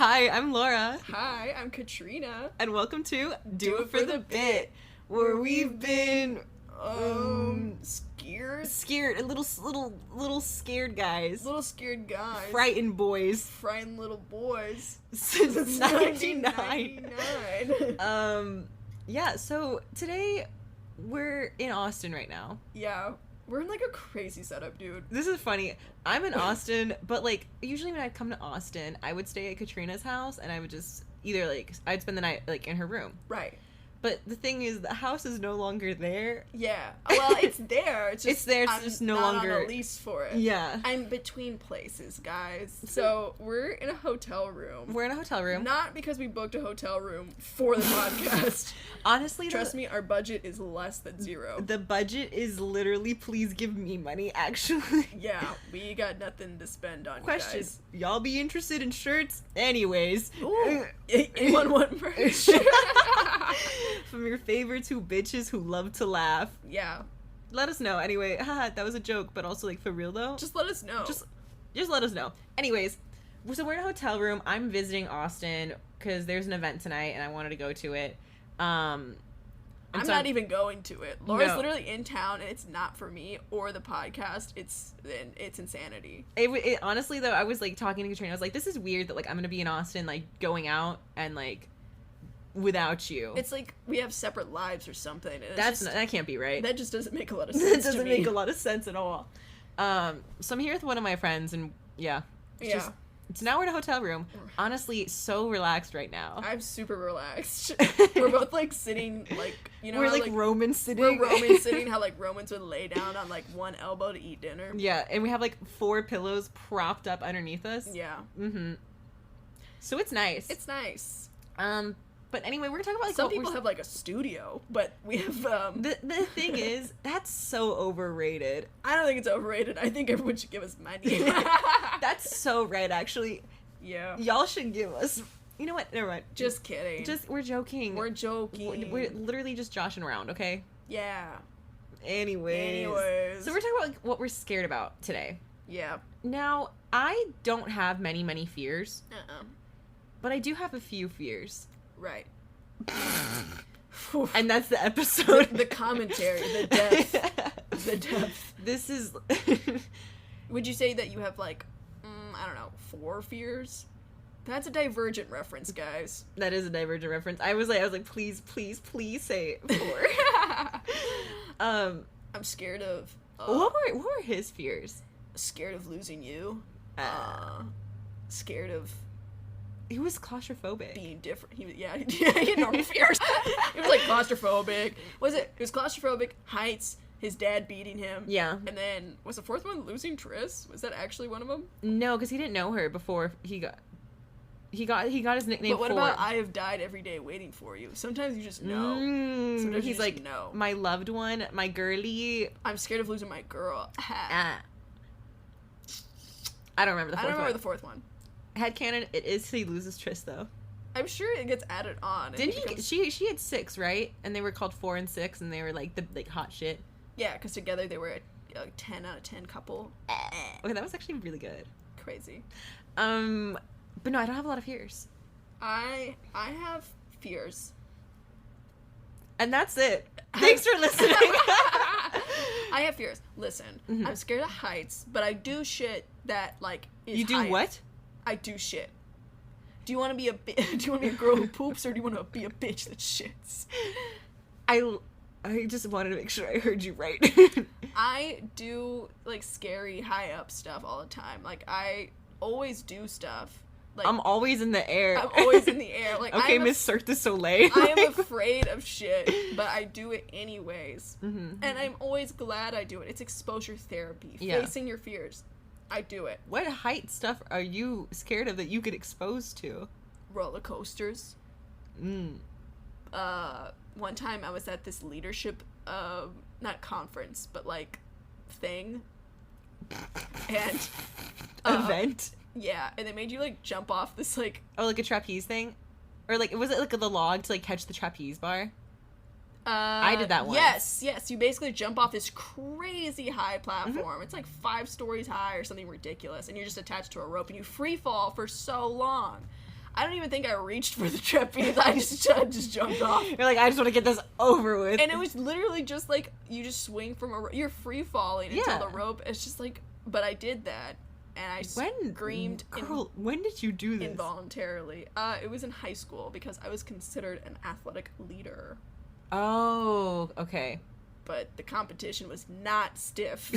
Hi, I'm Laura. Hi, I'm Katrina. And welcome to Do It For The Bit, where we've been scared, little scared guys, frightened boys, frightened little boys since 1999. Yeah. So today we're in Austin right now. Yeah. We're in, like, a crazy setup, dude. This is funny. I'm in Austin, but, like, usually when I'd come to Austin, I would stay at Katrina's house, and I would just either, like, I'd spend the night, like, in her room. Right. But the thing is, the house is no longer there. Yeah. Well, it's there. It's just, it's just no longer on a lease for it. Yeah. I'm between places, guys. So we're in a hotel room. We're in a hotel room. Not because we booked a hotel room for the podcast. Honestly, trust me, our budget is less than zero. The budget is literally, please give me money, actually. Yeah, we got nothing to spend on. Question, you guys. Y'all be interested in shirts? Anyways. Ooh, A11 merch. From your favorite two bitches who love to laugh. Yeah. Let us know. Anyway, haha, that was a joke, but also, like, for real, though. Just let us know. Just let us know. Anyways, so we're in a hotel room. I'm visiting Austin because there's an event tonight, and I wanted to go to it. I'm not even going to it. Laura's literally in town, and it's not for me or the podcast. It's insanity. It honestly, though, I was, like, talking to Katrina. I was like, this is weird that, like, I'm going to be in Austin, like, going out and, like, without you. It's like we have separate lives or something. And that can't be right. That just doesn't make a lot of sense. That doesn't make a lot of sense at all. So I'm here with one of my friends, and it's now we're in a hotel room. Honestly, so relaxed right now. I'm super relaxed. We're both, like, sitting, like, you know, we're like Roman sitting. We're Roman sitting. How, like, Romans would lay down on, like, one elbow to eat dinner. Yeah, and we have, like, 4 pillows propped up underneath us. Yeah. Mm-hmm. So it's nice. It's nice. But anyway, we're gonna talk about, like, some people have, like, a studio, but we have the thing is, that's so overrated. I don't think it's overrated. I think everyone should give us money. That's so right, actually. Yeah. Y'all should give us. You know what? Never mind. Just kidding. We're joking. We're joking. We're literally just joshing around, okay? Yeah. Anyways. So we're talking about, like, what we're scared about today. Yeah. Now, I don't have many fears. But I do have a few fears. Right. And that's the episode. The commentary, the depth. The depth. This is... Would you say that you have, like, I don't know, 4 fears? That's a Divergent reference, guys. That is a Divergent reference. I was like, please say 4. I'm scared of... what were his fears? Scared of losing you. Scared of... He was claustrophobic. Being different. He had normal fears. He was, like, claustrophobic. It was claustrophobic, heights, his dad beating him. Yeah. And then, was the 4th one losing Triss? Was that actually one of them? No, because he didn't know her before he got his nickname. But what about I have died every day waiting for you? Sometimes you just know. Sometimes he's like, no. My loved one, my girlie. I'm scared of losing my girl. I don't remember the 4th one. I don't remember the 4th one. Headcanon, it is he loses Triss, though. I'm sure it gets added on. Didn't he? She had 6, right? And they were called 4 and 6, and they were, like, the, like, hot shit. Yeah, because together they were a 10 out of 10 couple. Okay, that was actually really good. Crazy. But no, I don't have a lot of fears. I have fears. And that's it. Thanks for listening. I have fears. Listen, I'm scared of heights, but I do shit that, like, is You do height. what? I do shit. Do you want to be a girl who poops, or do you want to be a bitch that shits? I just wanted to make sure I heard you right. I do, like, scary high up stuff all the time. Like, I always do stuff. Like, I'm always in the air. I'm always in the air. Like, okay, Miss Cirque du Soleil. I am afraid of shit, but I do it anyways. And I'm always glad I do it. It's exposure therapy. Yeah. Facing your fears. I do it. What height stuff are you scared of that you get exposed to? Roller coasters. One time I was at this leadership, not conference, but, like, thing. And... event? Yeah, and they made you, like, jump off this, like... Oh, like a trapeze thing? Or, like, was it, like, the log to, like, catch the trapeze bar? I did that once. Yes. You basically jump off this crazy high platform. It's like 5 stories high or something ridiculous, and you're just attached to a rope, and you free fall for so long. I don't even think I reached for the trapeze. I just jumped off. You're like, I just want to get this over with. And it was literally just like, you just swing from you're free falling until the rope. It's just like, but I did that. And I screamed. Girl, when did you do this? Involuntarily. It was in high school because I was considered an athletic leader. Oh, okay. But the competition was not stiff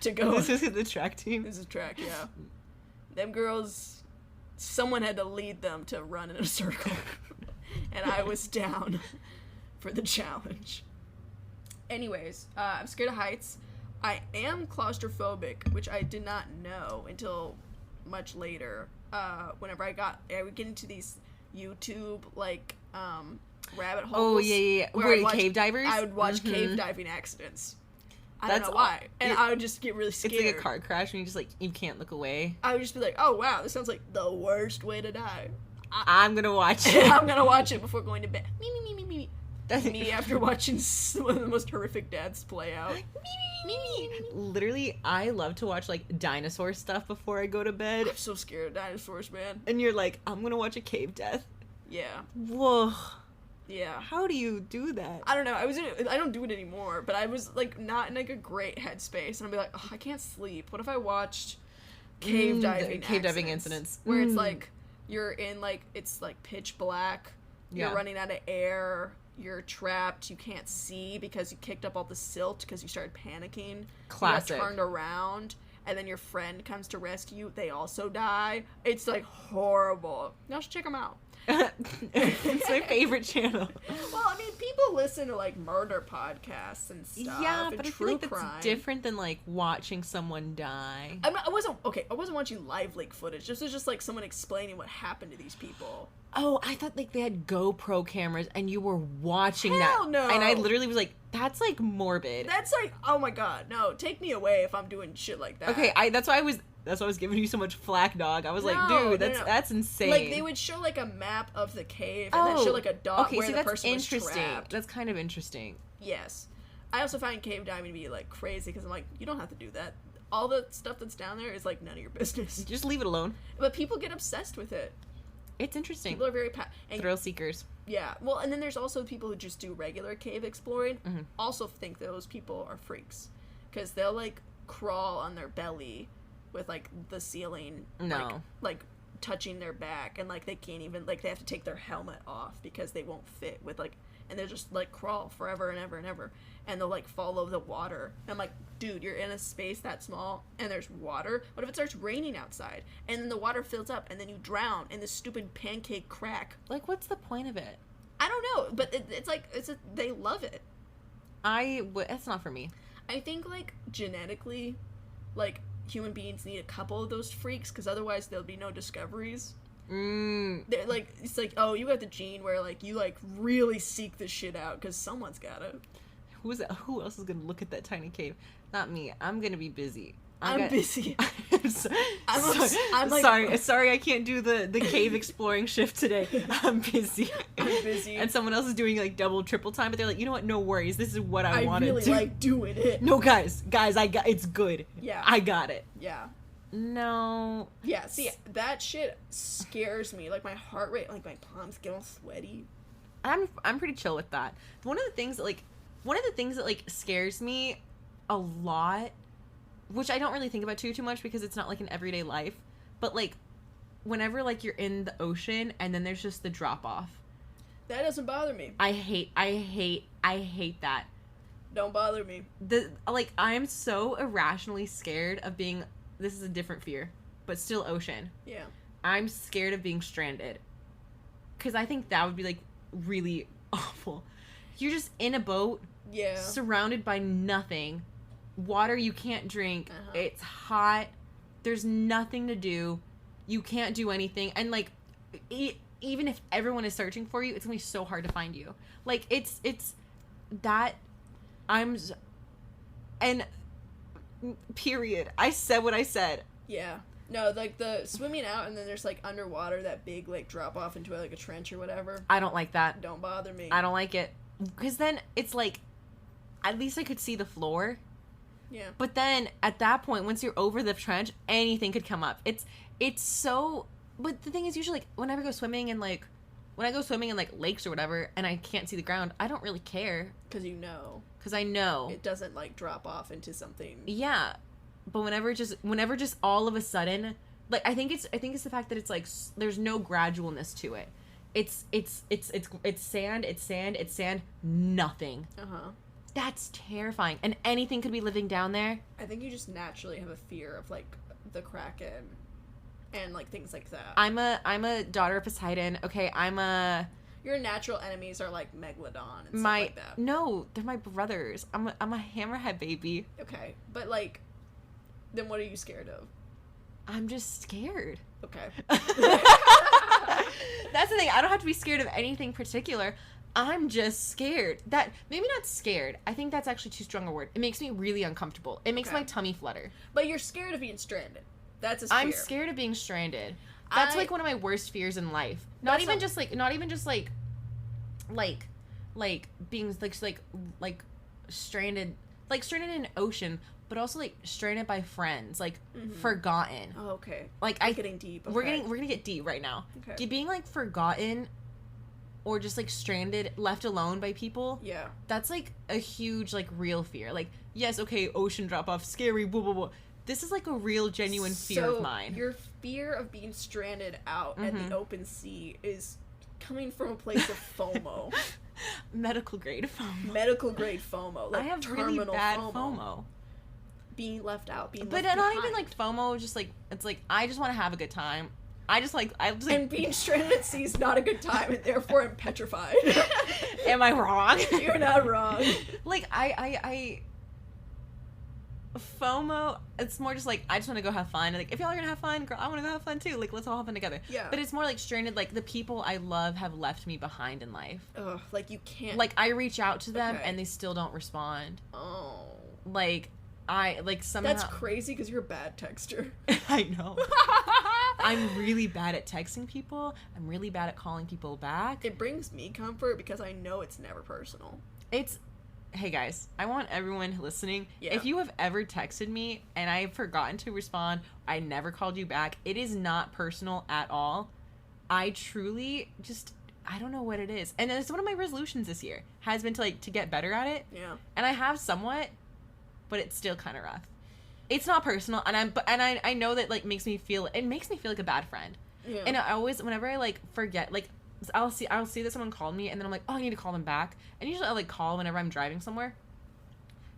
to go. This is the track team? This is track, yeah. Them girls, someone had to lead them to run in a circle. And I was down for the challenge. Anyways, I'm scared of heights. I am claustrophobic, which I did not know until much later. Whenever I would get into these YouTube, like, rabbit holes. Oh, yeah. Where cave divers? I would watch cave diving accidents. I don't know why. And I would just get really scared. It's like a car crash and you just, like, you can't look away. I would just be like, oh, wow, this sounds like the worst way to die. I'm gonna watch it. I'm gonna watch it before going to bed. Me. That's me after watching one of the most horrific deaths play out. Literally, I love to watch, like, dinosaur stuff before I go to bed. I'm so scared of dinosaurs, man. And you're like, I'm gonna watch a cave death. Yeah. Whoa. Yeah. How do you do that? I don't know. I don't do it anymore, but I was, like, not in, like, a great headspace. And I'd be like, oh, I can't sleep. What if I watched cave diving incidents? Where it's, like, you're in, like, it's, like, pitch black. You're running out of air. You're trapped. You can't see because you kicked up all the silt because you started panicking. Classic. You got turned around. And then your friend comes to rescue you. They also die. It's, like, horrible. Y'all should check them out. It's my favorite channel. Well, I mean, people listen to, like, murder podcasts and stuff. Yeah, and but I true feel like crime. that's different than, like, watching someone die. I wasn't watching live leak footage. This was just, like, someone explaining what happened to these people. Oh, I thought, like, they had GoPro cameras and you were watching Hell that. no. And I literally was like, that's, like, morbid. That's, like, oh my god, no, take me away if I'm doing shit like that. Okay, that's why I was giving you so much flack, dog. I was like, dude, that's insane. Like, they would show, like, a map of the cave, and then show, like, a dot where the person was trapped. That's kind of interesting. Yes. I also find cave diving to be, like, crazy, because I'm like, you don't have to do that. All the stuff that's down there is, like, none of your business. Just leave it alone. But people get obsessed with it. It's interesting. People are very... thrill seekers. Yeah. Well, and then there's also people who just do regular cave exploring. Also think those people are freaks. Because they'll, like, crawl on their belly with, like, the ceiling, like touching their back, and, like, they can't even, like, they have to take their helmet off because they won't fit with, like, and they'll just, like, crawl forever and ever and ever, and they'll, like, follow the water. And I'm like, dude, you're in a space that small, and there's water? What if it starts raining outside, and then the water fills up, and then you drown in this stupid pancake crack? Like, what's the point of it? I don't know, but it's like, they love it. It's not for me. I think, like, genetically, like, human beings need a couple of those freaks, because otherwise there'll be no discoveries. They're like, it's like, oh, you got the gene where, like, you, like, really seek this shit out because someone's got it. Who else is gonna look at that tiny cave? Not me. I'm gonna be busy. I'm busy. I'm sorry I can't do the cave exploring shift today. I'm busy. And someone else is doing, like, double, triple time, but they're like, you know what, no worries, this is what I wanted to do. I really like doing it. No, guys, it's good. Yeah. I got it. Yeah. No. Yeah, see, that shit scares me. Like, my heart rate, like, my palms get all sweaty. I'm pretty chill with that. One of the things that scares me a lot, which I don't really think about too much because it's not, like, an everyday life, but, like, whenever, like, you're in the ocean and then there's just the drop off. That doesn't bother me. I hate that. Don't bother me. I am so irrationally scared of being, this is a different fear, but still ocean. Yeah. I'm scared of being stranded. Because I think that would be, like, really awful. You're just in a boat. Yeah. Surrounded by nothing. Water you can't drink. It's hot. There's nothing to do. You can't do anything. And, like, even if everyone is searching for you, it's gonna be so hard to find you. Like, it's that and period. I said what I said. Yeah. No, like, the swimming out and then there's, like, underwater, that big, like, drop off into, like, a trench or whatever. I don't like that. Don't bother me. I don't like it. Because then it's, like, at least I could see the floor. Yeah. But then, at that point, once you're over the trench, anything could come up. It's so, but the thing is, usually, like, when I go swimming in like lakes or whatever, and I can't see the ground, I don't really care. Because you know. Because I know. It doesn't, like, drop off into something. Yeah. But whenever just all of a sudden, like, I think it's the fact that it's, like, there's no gradualness to it. It's sand, nothing. Uh-huh. That's terrifying. And anything could be living down there. I think you just naturally have a fear of, like, the Kraken and, like, things like that. I'm a daughter of Poseidon. Okay, your natural enemies are, like, Megalodon and stuff like that. No, they're my brothers. I'm a hammerhead baby. Okay, but, like, then what are you scared of? I'm just scared. Okay. That's the thing. I don't have to be scared of anything particular. I'm just scared. That, maybe not scared. I think that's actually too strong a word. It makes me really uncomfortable. It makes my tummy flutter. But you're scared of being stranded. That's a fear. I'm scared of being stranded. That's like one of my worst fears in life. Not even just being stranded, stranded in an ocean, but also like stranded by friends, like forgotten. Oh, okay. Like we're getting deep. Okay. We're gonna get deep right now. Okay. Being like forgotten or just like stranded, left alone by people. Yeah. That's like a huge like real fear. Like, yes, okay, ocean drop off, scary, blah blah blah. This is like a real genuine fear of mine. Your fear of being stranded out at the open sea is coming from a place of FOMO. Medical grade FOMO. Medical grade FOMO. Like, I have really bad FOMO. Being left out, being but left not behind. even like FOMO, just like, it's like, I just want to have a good time. And being stranded at sea is not a good time, and therefore I'm petrified. Am I wrong? You're not wrong. Like, FOMO, it's more just like, I just want to go have fun. Like, if y'all are gonna have fun, girl, I want to go have fun too. Like, let's all have fun together. Yeah. But it's more like stranded, like, the people I love have left me behind in life. Ugh, like, you can't. Like, I reach out to them, and they still don't respond. Oh. Like, somehow... That's crazy, because you're a bad texter. I know. I'm really bad at texting people. I'm really bad at calling people back. It brings me comfort, because I know it's never personal. Hey guys, I want everyone listening, yeah. If you have ever texted me and I've forgotten to respond, I never called you back, it is not personal at all. I truly just, I don't know what it is. And it's one of my resolutions this year, has been to get better at it. Yeah. And I have somewhat, but it's still kind of rough. It's not personal, and I know that it makes me feel like a bad friend. Yeah. And I always, whenever I forget, I'll see that someone called me, and then I'm like, oh, I need to call them back. And usually I'll call whenever I'm driving somewhere,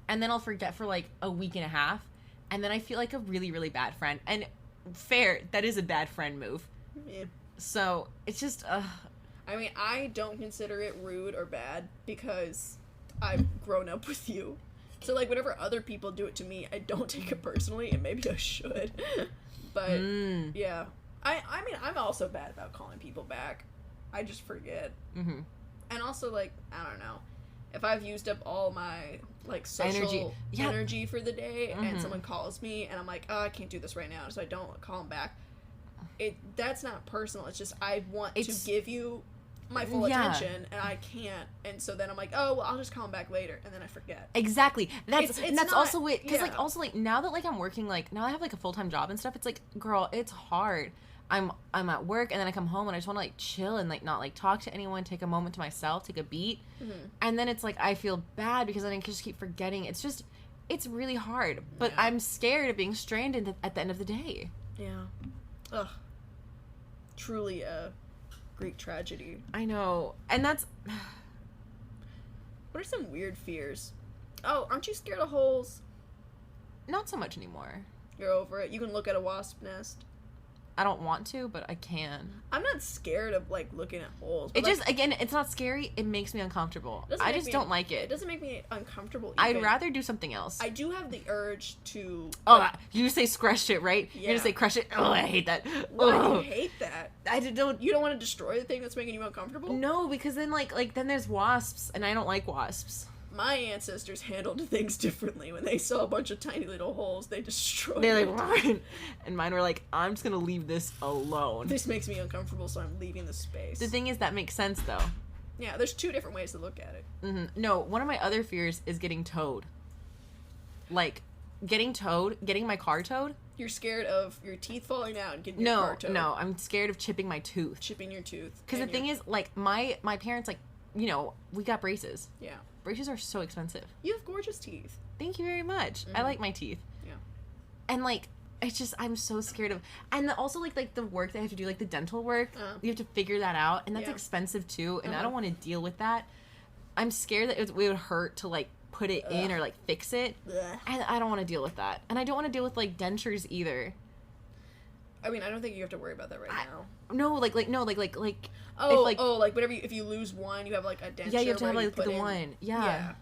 and then I'll forget for a week and a half, and then I feel like a really, really bad friend. And fair, that is a bad friend move. Yeah. So it's just I mean, I don't consider it rude or bad because I've grown up with you. So whenever other people do it to me, I don't take it personally, and maybe I should. But yeah, I mean, I'm also bad about calling people back. I just forget. Mm-hmm. And also, I don't know. If I've used up all my, social energy for the day, and someone calls me, and I'm like, oh, I can't do this right now, so I don't call them back, that's not personal. It's just I want to give you my full attention, and I can't. And so then I'm like, oh, well, I'll just call them back later, and then I forget. Exactly. That's not, also it. Because, now that, I'm working, now I have, a full-time job and stuff, it's girl, it's hard. I'm at work, and then I come home, and I just want to chill and not talk to anyone, take a moment to myself, take a beat, and then it's I feel bad because I just keep forgetting. It's really hard, but I'm scared of being stranded at the end of the day. Yeah. Ugh. Truly a Greek tragedy. I know, and that's. What are some weird fears? Oh, aren't you scared of holes? Not so much anymore. You're over it. You can look at a wasp nest. I don't want to, but I can. I'm not scared of looking at holes. It just, again, it's not scary. It makes me uncomfortable. I just don't like it. It doesn't make me uncomfortable even. I'd rather do something else. I do have the urge to. Oh, you say scratch it, right? Yeah. You're gonna say crush it. Oh, I hate that. Why do you hate that? You don't want to destroy the thing that's making you uncomfortable? No, because then then there's wasps, and I don't like wasps. My ancestors handled things differently. When they saw a bunch of tiny little holes, they destroyed They're it. Run. And mine were I'm just gonna leave this alone. This makes me uncomfortable, so I'm leaving the space. The thing is, that makes sense, though. Yeah, there's two different ways to look at it. Mm-hmm. No, one of my other fears is getting towed. Getting my car towed. You're scared of your teeth falling out and getting your car towed. No, I'm scared of chipping my tooth. Chipping your tooth. Because the thing is, like, my parents, like, you know, we got braces. Yeah. Braces are so expensive. You have gorgeous teeth. Thank you very much. I like my teeth. Yeah. And, like, it's just, I'm so scared of, and also, like the work that I have to do, like, the dental work, you have to figure that out, and that's expensive, too, and I don't want to deal with that. I'm scared that it would hurt to, like, put it in or, like, fix it, and I don't want to deal with that. And I don't want to deal with, like, dentures, either. I mean, I don't think you have to worry about that now. No, like, whatever, if you lose one, you have, like, a denture. Yeah, you have to have, like, the one. Yeah.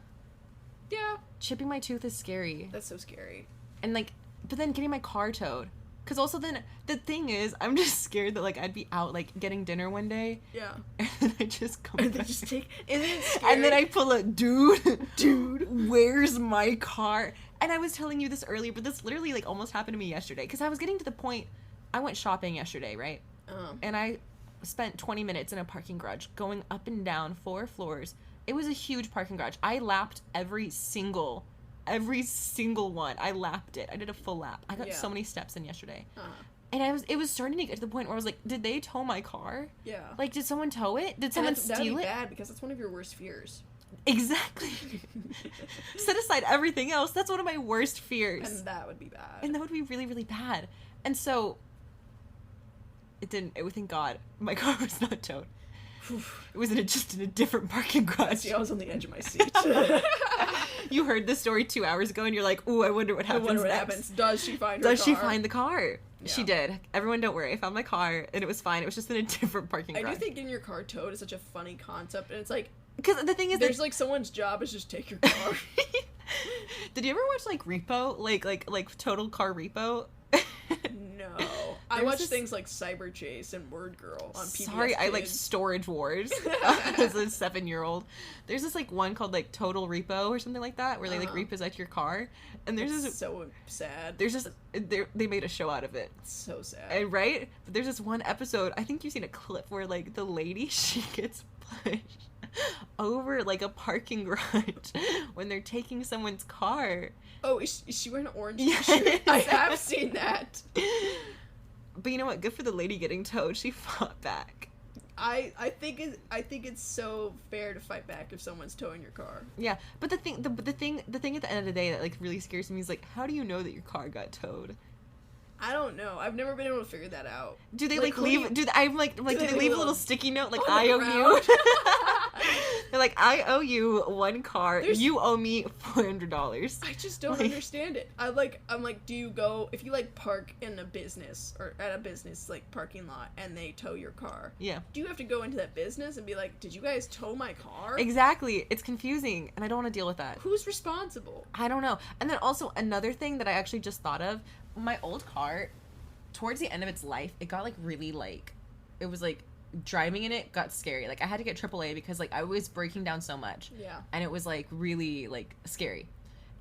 Chipping my tooth is scary. That's so scary. And, like, but then getting my car towed. Because also then, the thing is, I'm just scared that, like, I'd be out, like, getting dinner one day. Yeah. And then I just come back. Isn't it scary? And then I pull a dude, where's my car? And I was telling you this earlier, but this literally, like, almost happened to me yesterday. Because I was getting to the point, I went shopping yesterday, right? And I spent 20 minutes in a parking garage, going up and down 4 floors. It was a huge parking garage. I lapped every single one. I lapped it. I did a full lap. I got so many steps in yesterday. And it was starting to get to the point where I was like, did they tow my car? Yeah. Like, did someone tow it? Did someone steal it? That'd be bad, because that's one of your worst fears. Exactly. Set aside everything else. That's one of my worst fears. And that would be bad. And that would be really, really bad. And so, thank God, my car was not towed. It was just in a different parking garage. See, I was on the edge of my seat. You heard this story 2 hours ago, and you're like, "Ooh, I wonder what happens." Does she find her car? Does she find the car? Yeah. She did. Everyone, don't worry. I found my car, and it was fine. It was just in a different parking garage. I do think getting your car towed is such a funny concept, and it's like, because the thing is, there's like someone's job is just take your car. Did you ever watch like Repo, like Total Car Repo? No. I watch things like Cyber Chase and Word Girl on PBS Sorry, Kids. I like Storage Wars as a 7-year-old. There's this like one called like Total Repo or something like that, where they like repossess your car. And there's this so sad. There's just they made a show out of it. It's so sad. And, right? But there's this one episode, I think you've seen a clip where like the lady, she gets pushed over like a parking garage when they're taking someone's car. Oh, is she wearing an orange Yes. t-shirt? I have seen that. But you know what? Good for the lady getting towed. She fought back. I think it's so fair to fight back if someone's towing your car. Yeah, but the thing at the end of the day that like really scares me is like, how do you know that your car got towed? I don't know. I've never been able to figure that out. Do they like leave? Do they leave a little sticky note like I owe you? They're like, I owe you one car. You owe me $400. I just don't understand it. I'm like, do you go if you like park in a business or at a business like parking lot and they tow your car? Yeah. Do you have to go into that business and be like, did you guys tow my car? Exactly. It's confusing, and I don't want to deal with that. Who's responsible? I don't know. And then also another thing that I actually just thought of. My old car, towards the end of its life, it got like really like, it was like driving in it got scary. Like I had to get AAA because like I was breaking down so much. Yeah. And it was like really like scary.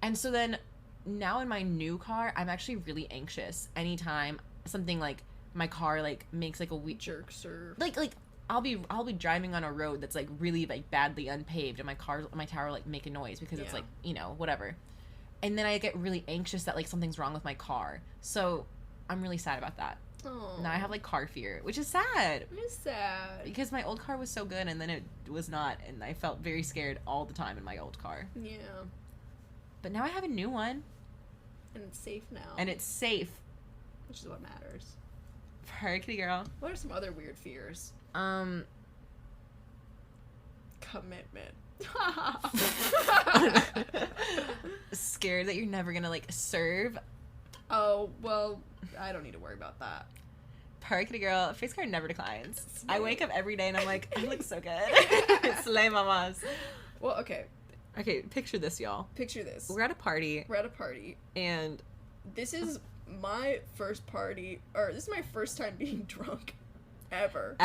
And so then now in my new car, I'm actually really anxious anytime something like my car like makes like a weak jerks or like I'll be driving on a road that's like really like badly unpaved and my tower will like make a noise because it's like, you know, whatever. And then I get really anxious that, like, something's wrong with my car. So, I'm really sad about that. Aww. Now I have, like, car fear, which is sad. It's sad. Because my old car was so good, and then it was not. And I felt very scared all the time in my old car. Yeah. But now I have a new one. And it's safe now. And it's safe. Which is what matters. For kitty girl. What are some other weird fears? Commitment. Scared that you're never gonna like serve. Oh well, I don't need to worry about that. Kitty girl, face card never declines. I wake up every day and I'm like, I look so good. Slay mamas. Well, okay, picture this, y'all. Picture this. We're at a party, and this is my first party, or this is my first time being drunk ever.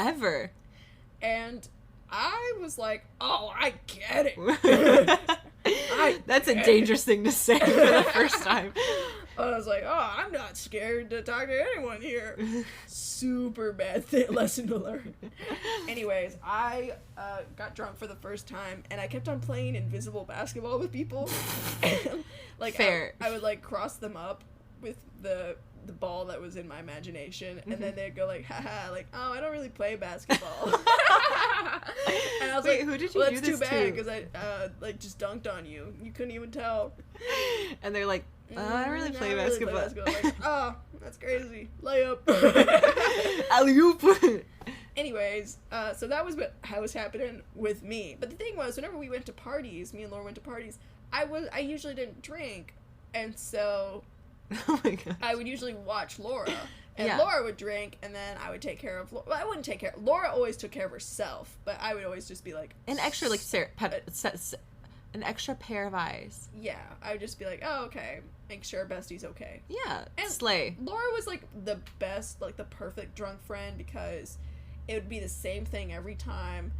And I was like, oh, I get it. That's a dangerous thing to say for the first time. I was like, oh, I'm not scared to talk to anyone here. Super bad lesson to learn. Anyways, I got drunk for the first time, and I kept on playing invisible basketball with people. And, like, fair. I would, like, cross them up with the ball that was in my imagination, and then they'd go like, haha, like, oh, I don't really play basketball. And I was like, who did you do that's this too bad, to? because I like just dunked on you. You couldn't even tell. And they're like, I don't really play basketball. Like, oh, that's crazy. Layup. Alley-oop. Anyways, so that was how was happening with me. But the thing was, whenever we went to parties, me and Laura went to parties, I usually didn't drink, and so Oh my god. I would usually watch Laura, and Yeah. Laura would drink, and then I would take care of Laura. Well, I wouldn't take care. Laura always took care of herself, but I would always just be like An extra, like, an extra pair of eyes. yeah, I would just be like, oh, okay, make sure Bestie's okay. Yeah. And Slay. Laura was like the best, like the perfect drunk friend, because it would be the same thing every time.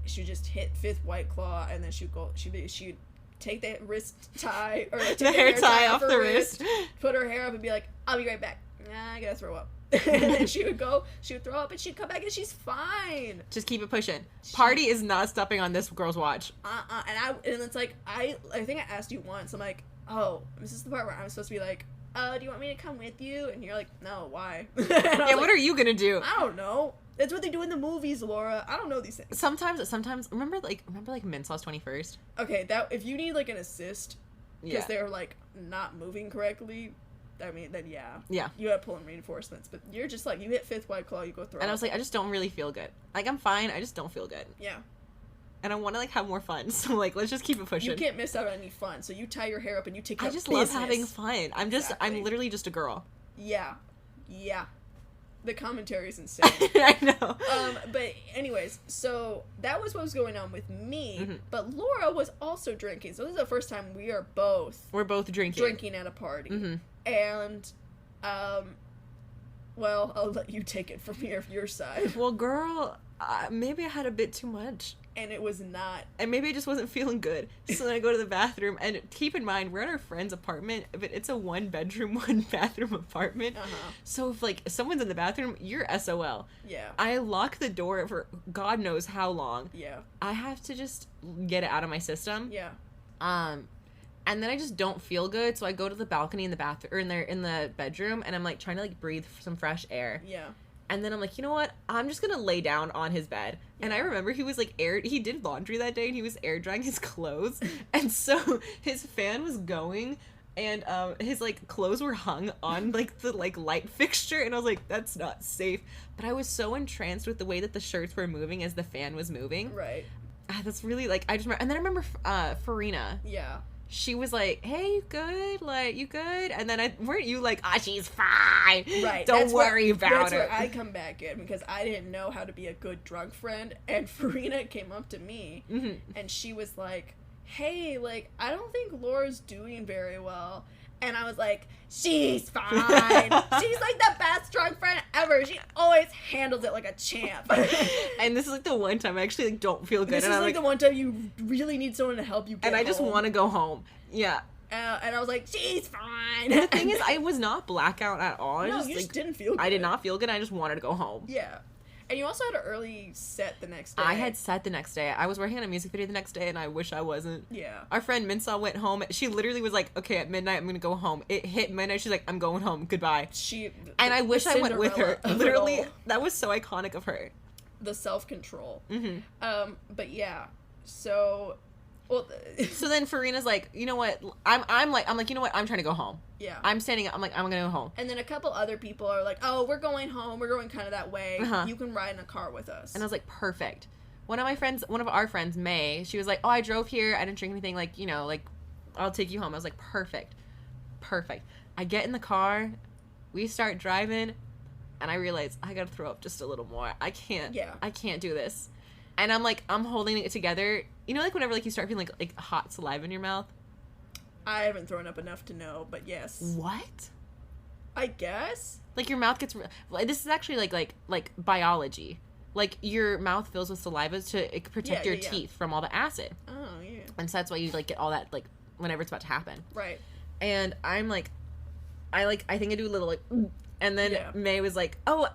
She would just hit fifth White Claw, and then she'd take the wrist tie, or take The hair tie off her the wrist. put her hair up, and be like, I'll be right back. Nah, I gotta throw up. And then she would throw up, and she'd come back, and she's fine. Just keep it pushing. Party is not stopping on this girl's watch. And it's like, I think I asked you once, I'm like, oh, this is the part where I'm supposed to be like, do you want me to come with you? And you're like, no, why? Yeah, what are you gonna do? I don't know. That's what they do in the movies, Laura. I don't know these things. Sometimes remember Minsaw's 21st? Okay, that if you need like an assist because Yeah. they're like not moving correctly, I mean, then yeah. Yeah. You have pulling reinforcements, but you're just like, you hit fifth White Claw, you go throw And up. I was like, I just don't really feel good. Like, I'm fine, I just don't feel good. Yeah. And I want to, like, have more fun. So, like, let's just keep it pushing. You can't miss out on any fun, so you tie your hair up and you take care I of just business. love having fun. I'm Exactly. literally just a girl. Yeah. Yeah. The commentary is insane. I know. But anyways, so that was what was going on with me, Mm-hmm. but Laura was also drinking. So this is the first time we're both drinking at a party. Mm-hmm. And, well, I'll let you take it from here, your side. Well, girl, maybe I had a bit too much. And it was not. And maybe I just wasn't feeling good. So then I go to the bathroom, and keep in mind, we're at our friend's apartment, but it's a 1-bedroom, 1-bathroom apartment. Uh-huh. So if, like, someone's in the bathroom, you're SOL. Yeah. I lock the door for God knows how long. Yeah. I have to just get it out of my system. Yeah. And then I just don't feel good, so I go to the balcony in the bathroom, or in the bedroom, and I'm, like, trying to, like, breathe some fresh air. Yeah. And then I'm like, you know what? I'm just gonna lay down on his bed. Yeah. And I remember he was, like, he did laundry that day, and he was air drying his clothes. And so his fan was going, and his, like, clothes were hung on, like, the, like, light fixture. And I was like, that's not safe. But I was so entranced with the way that the shirts were moving as the fan was moving. Right. That's really, like, I just remember. And then I remember Farina. Yeah. She was like, hey, you good? Like, you good? And then weren't you like, she's fine. Right. Don't worry about That's it. where I come back in, because I didn't know how to be a good drunk friend. And Farina came up to me, and she was like, hey, like, I don't think Laura's doing very well. And I was like, she's fine. She's like the best drunk friend ever. She always handles it like a champ. And this is like the one time I actually like don't feel good. This and is I'm like the one time you really need someone to help you get and I just home. want to go home. Yeah. And I was like, she's fine. And the thing is, I was not blackout at all. No, you just didn't feel good. I did not feel good. I just wanted to go home. Yeah. And you also had an early set the next day. I had set the next day. I was working on a music video the next day, and I wish I wasn't. Yeah. Our friend Minsaw went home. She literally was like, okay, at midnight, I'm going to go home. It hit midnight. She's like, I'm going home. Goodbye. And I wish I went with her. Literally, that was so iconic of her. The self-control. Mm-hmm. But yeah. So... Well, so then Farina's like, you know what? I'm like, you know what? I'm trying to go home. Yeah. I'm standing up. I'm like, I'm gonna go home. And then a couple other people are like, oh, we're going home. We're going kind of that way. Uh-huh. You can ride in a car with us. And I was like, perfect. One of our friends, May, she was like, oh, I drove here. I didn't drink anything. Like, you know, like, I'll take you home. I was like, perfect. I get in the car. We start driving. And I realize I gotta throw up just a little more. I can't do this. And I'm like, I'm holding it together. You know, like whenever like you start feeling like hot saliva in your mouth? I haven't thrown up enough to know, but yes. What? I guess. Like your mouth gets... This is actually like biology. Like your mouth fills with saliva to protect your teeth from all the acid. Oh, yeah. And so that's why you like get all that like whenever it's about to happen. Right. And I'm like... I think I do a little like... And then May was like, "Oh,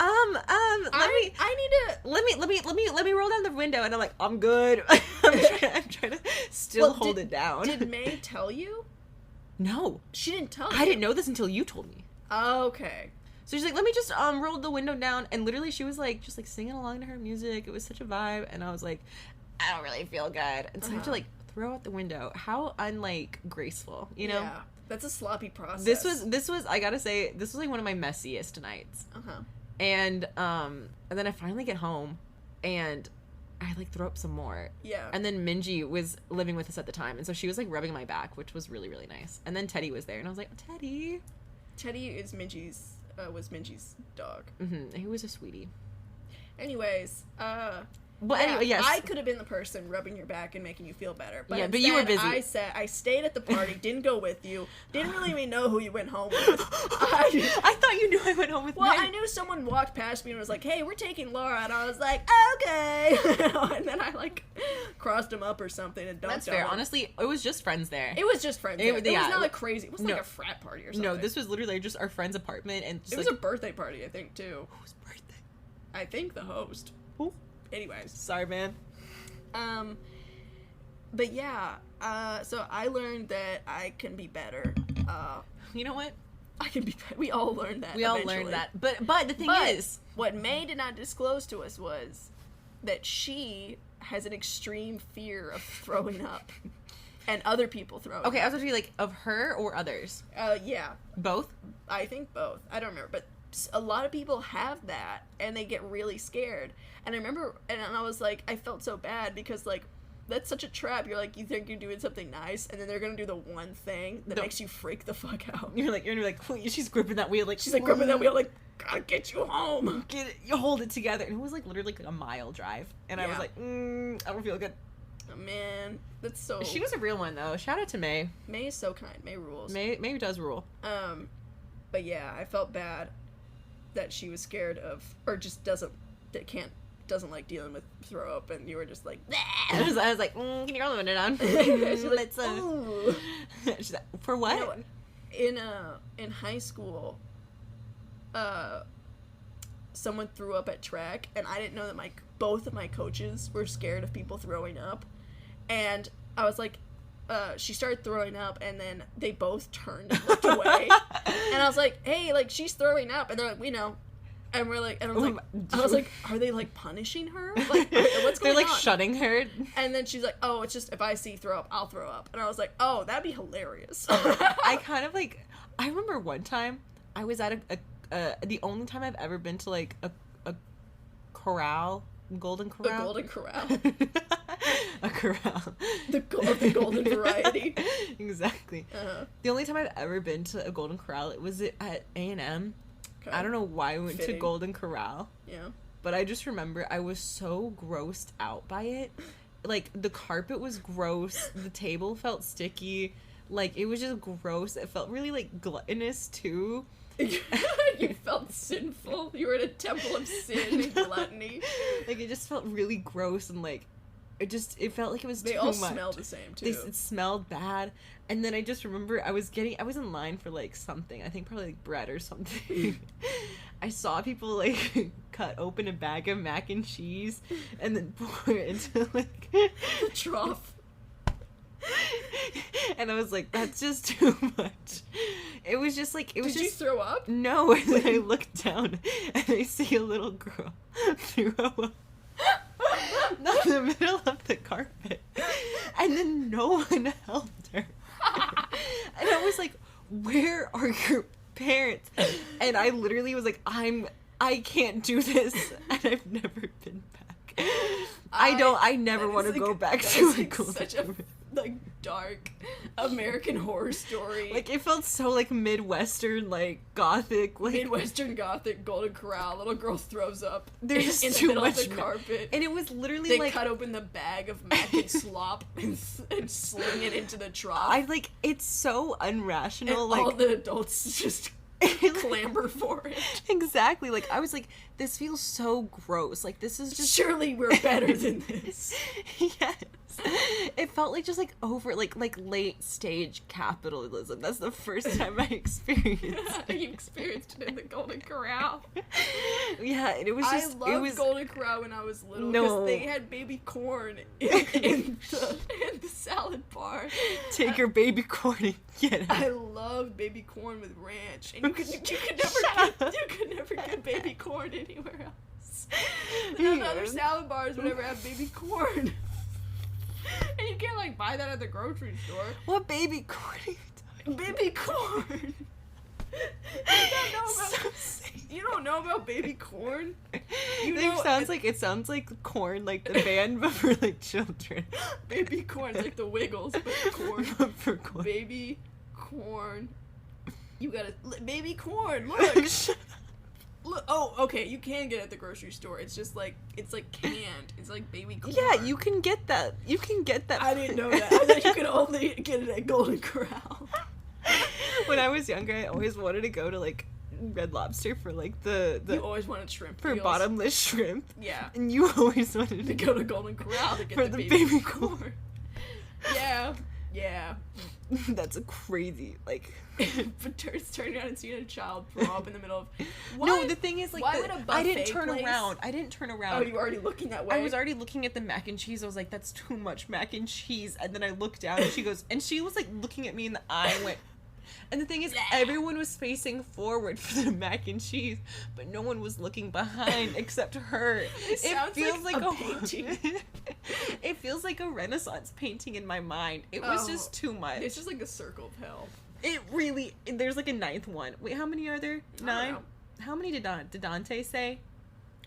let me roll down the window." And I'm like, "I'm good." I'm trying to still hold it down. Did May tell you? No, she didn't tell you. I didn't know this until you told me. Okay. So she's like, let me just roll the window down, and literally she was like just like singing along to her music. It was such a vibe, and I was like, I don't really feel good, and so I have to like throw out the window. How unlike graceful, you know? Yeah, that's a sloppy process. This was I gotta say, this was like one of my messiest nights. And then I finally get home, and I like throw up some more. Yeah. And then Minji was living with us at the time, and so she was like rubbing my back, which was really, really nice. And then Teddy was there, and I was like, Teddy. Teddy is Minji's dog. He was a sweetie. Anyways, But anyway, yes. I could have been the person rubbing your back and making you feel better. But yeah, but you were busy. I stayed at the party, didn't go with you, didn't really even know who you went home with. I thought you knew I went home with Well, Meg. I knew someone walked past me and was like, hey, we're taking Laura. And I was like, okay. And then I, like, crossed him up or something and dumped That's fair. him. Honestly, it was just friends there. It was just friends there. It was yeah, not like crazy. It wasn't like a frat party or something. No, this was literally just our friend's apartment. And just it was a birthday party, I think, too. Whose birthday? I think the host. Who? Anyways. Sorry, man. But yeah, so I learned that I can be better. You know what? I can be better. We all learned that. We all learned that. But the thing is, what May did not disclose to us was that she has an extreme fear of throwing up. And other people throwing up. Okay, I was going to be like, of her or others? Yeah. Both? I think both. I don't remember. But a lot of people have that, and they get really scared. And I remember, and I was like, I felt so bad because, like, that's such a trap. You're like, you think you're doing something nice, and then they're gonna do the one thing that makes you freak the fuck out. You're like, she's gripping that wheel, like, she's like gripping that wheel, like, gotta get you home. Get it, you hold it together. And it was like literally like a mile drive, and I was like, I don't feel good. Oh, man, that's so. She was a real one though. Shout out to May. May is so kind. May rules. May does rule. But yeah, I felt bad that she was scared of, or just doesn't like dealing with throw up, and you were just like, I was like, can you roll the window down? She's like, ooh. She's like, for what? You know, in high school, someone threw up at track, and I didn't know that both of my coaches were scared of people throwing up, and I was like, she started throwing up, and then they both turned and looked away, and I was like, hey, like, she's throwing up, and they're like, we know. And we're like, and I was like, are they like punishing her? Like, what's going on? They're like shutting her. And then she's like, oh, it's just if I see throw up, I'll throw up. And I was like, oh, that'd be hilarious. I kind of like, I remember one time I was at the only time I've ever been to like a corral, golden corral. The golden corral. A corral. The golden variety. Exactly. The only time I've ever been to a golden corral, it was at A&M. Okay. I don't know why we went to Golden Corral. Yeah. But I just remember I was so grossed out by it. Like, the carpet was gross. The table felt sticky. Like, it was just gross. It felt really, like, gluttonous, too. You felt sinful. You were in a temple of sin and gluttony. Like, it just felt really gross, and, like, it felt like it was too much. They all smelled the same, too. It smelled bad. And then I just remember I was in line for, like, something. I think probably, like, bread or something. I saw people, like, cut open a bag of mac and cheese and then pour it into, like, the trough. And I was like, that's just too much. It was just, like, Did you throw up? No. And then I looked down and I see a little girl throw up. Not in the middle of the carpet. And then no one helped her. And I was like, where are your parents? And I literally was like, I can't do this, and I've never been back. I never want to go back to a golden such a like dark American horror story. Like, it felt so like Midwestern, like gothic, like Midwestern gothic golden corral. Little girl throws up. There's in too the middle much of the carpet, and it was literally they like cut open the bag of mac and slop and sling it into the trough. It's so irrational. And like all the adults just clamber for it. Exactly. Like, I was like, this feels so gross. Like, this is just surely we're better than this. Yes. It felt like just like over like late stage capitalism. That's the first time I experienced it. You experienced it in the Golden Corral. Yeah, and it was just I loved Golden Corral when I was little because they had baby corn in the salad bar. Take your baby corn and get it. I loved baby corn with ranch, and you You could never get baby corn anywhere else. None of the other salad bars would ever have baby corn. And you can't, like, buy that at the grocery store. What baby corn are you talking about? Baby corn. You don't know about baby corn? It sounds like corn, like the band, but for like children. Baby corn, like the Wiggles, but corn. But for corn. Baby corn. You gotta baby corn. Look. Look. Oh, okay. You can get it at the grocery store. It's just like it's like canned. It's like baby corn. Yeah, you can get that. I didn't know that. I thought you could only get it at Golden Corral. When I was younger, I always wanted to go to like Red Lobster for like the you always wanted shrimp for deals. bottomless shrimp. Yeah. And you always wanted to go to Golden Corral to get for the baby corn. Yeah. Yeah. That's a crazy, like... But turning around and seeing a child throw up in the middle of... What? No, the thing is, like, why would a buffet I didn't turn around. Oh, you were already looking that way? I was already looking at the mac and cheese. I was like, that's too much mac and cheese. And then I looked down and she goes... And she was, like, looking at me in the eye and went... And the thing is, everyone was facing forward for the mac and cheese, but no one was looking behind except her. It feels like a painting. It feels like a Renaissance painting in my mind. It was just too much. It's just like a circle of hell. It really... There's like a 9th one. Wait, how many are there? 9? How many did Dante say?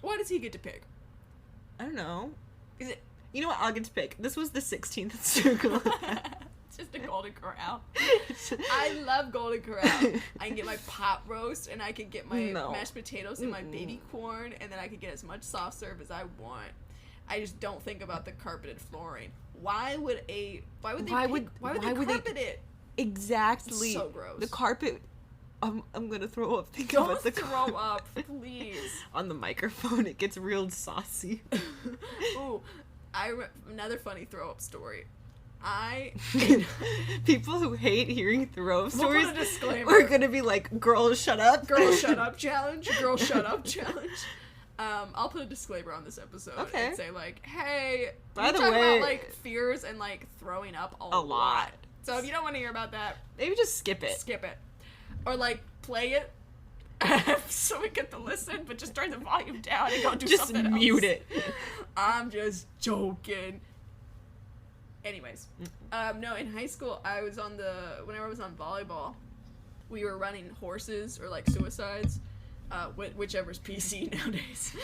Why does he get to pick? I don't know. Is it... You know what? I'll get to pick. This was the 16th circle. It's just a Golden Corral. I love Golden Corral. I can get my pot roast, and I can get my mashed potatoes and my baby corn, and then I can get as much soft serve as I want. I just don't think about the carpeted flooring. Why would they carpet it? Exactly. It's so gross. The carpet. I'm gonna throw up. Don't throw up, please. On the microphone, it gets real saucy. Ooh, another funny throw up story. People who hate hearing throw up stories put a disclaimer. Are gonna be like, "Girl, shut up." Girl, shut up challenge. Girl, shut up challenge. I'll put a disclaimer on this episode and say like, "Hey, by the way, about like fears and like throwing up a lot. So if you don't want to hear about that, maybe just skip it. Skip it, or like play it so we get to listen, but just turn the volume down and go do something else. Just mute it. I'm just joking. Anyways, no, in high school, whenever I was on volleyball, we were running horses or like suicides, whichever's PC nowadays,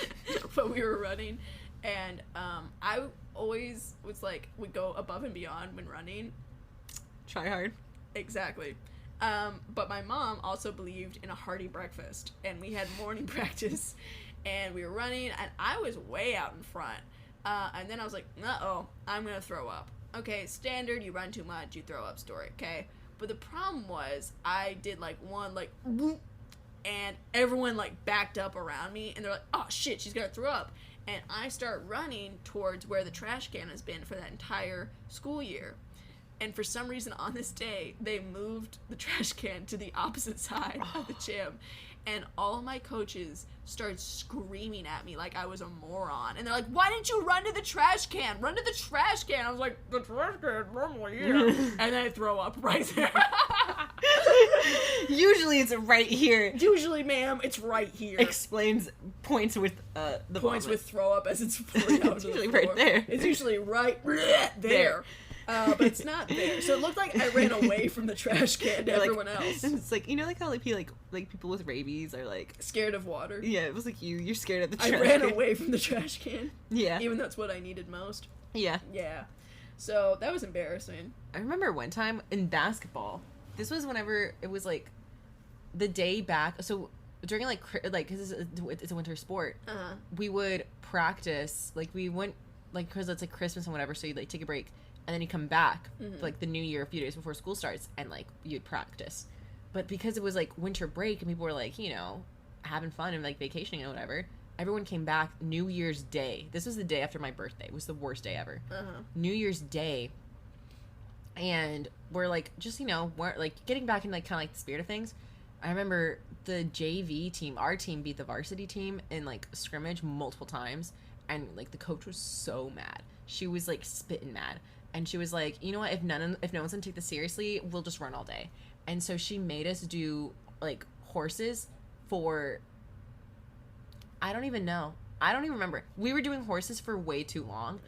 but we were running, and I always would go above and beyond when running. Try hard. Exactly. But my mom also believed in a hearty breakfast, and we had morning practice, and we were running, and I was way out in front, and then I was like, uh-oh, I'm gonna throw up. Okay, standard, you run too much, you throw up story, okay? But the problem was, I did one, and everyone, backed up around me, and they're like, oh, shit, she's gonna throw up. And I start running towards where the trash can has been for that entire school year. And for some reason on this day, they moved the trash can to the opposite side of the gym. And all of my coaches started screaming at me like I was a moron. And they're like, why didn't you run to the trash can? Run to the trash can. I was like, the trash can normally here. And then I throw up right there. Usually it's right here. Usually, ma'am, it's right here. Points with the points with throw up as it's falling out. It's usually right there. It's usually right there. But it's not there. So it looked like I ran away from the trash can to everyone else. And it's how people with rabies are scared of water. Yeah, it was like you're scared of the trash can. I ran away from the trash can. Yeah. Even though that's what I needed most. Yeah. Yeah. So that was embarrassing. I remember one time in basketball. This was whenever it was the day back. So during because it's a winter sport. We would practice. We went because it's Christmas and whatever. So you take a break. And then you come back for the new year a few days before school starts and you'd practice. But because it was winter break and people were having fun and vacationing and whatever, everyone came back New Year's Day. This was the day after my birthday. It was the worst day ever. New Year's Day. And we're we're getting back in kind of the spirit of things. I remember the JV team, our team beat the varsity team in scrimmage multiple times, and the coach was so mad. She was spitting mad. And she was like, you know what, if no one's gonna take this seriously, we'll just run all day. And so she made us do horses for, I don't even know. I don't even remember. We were doing horses for way too long.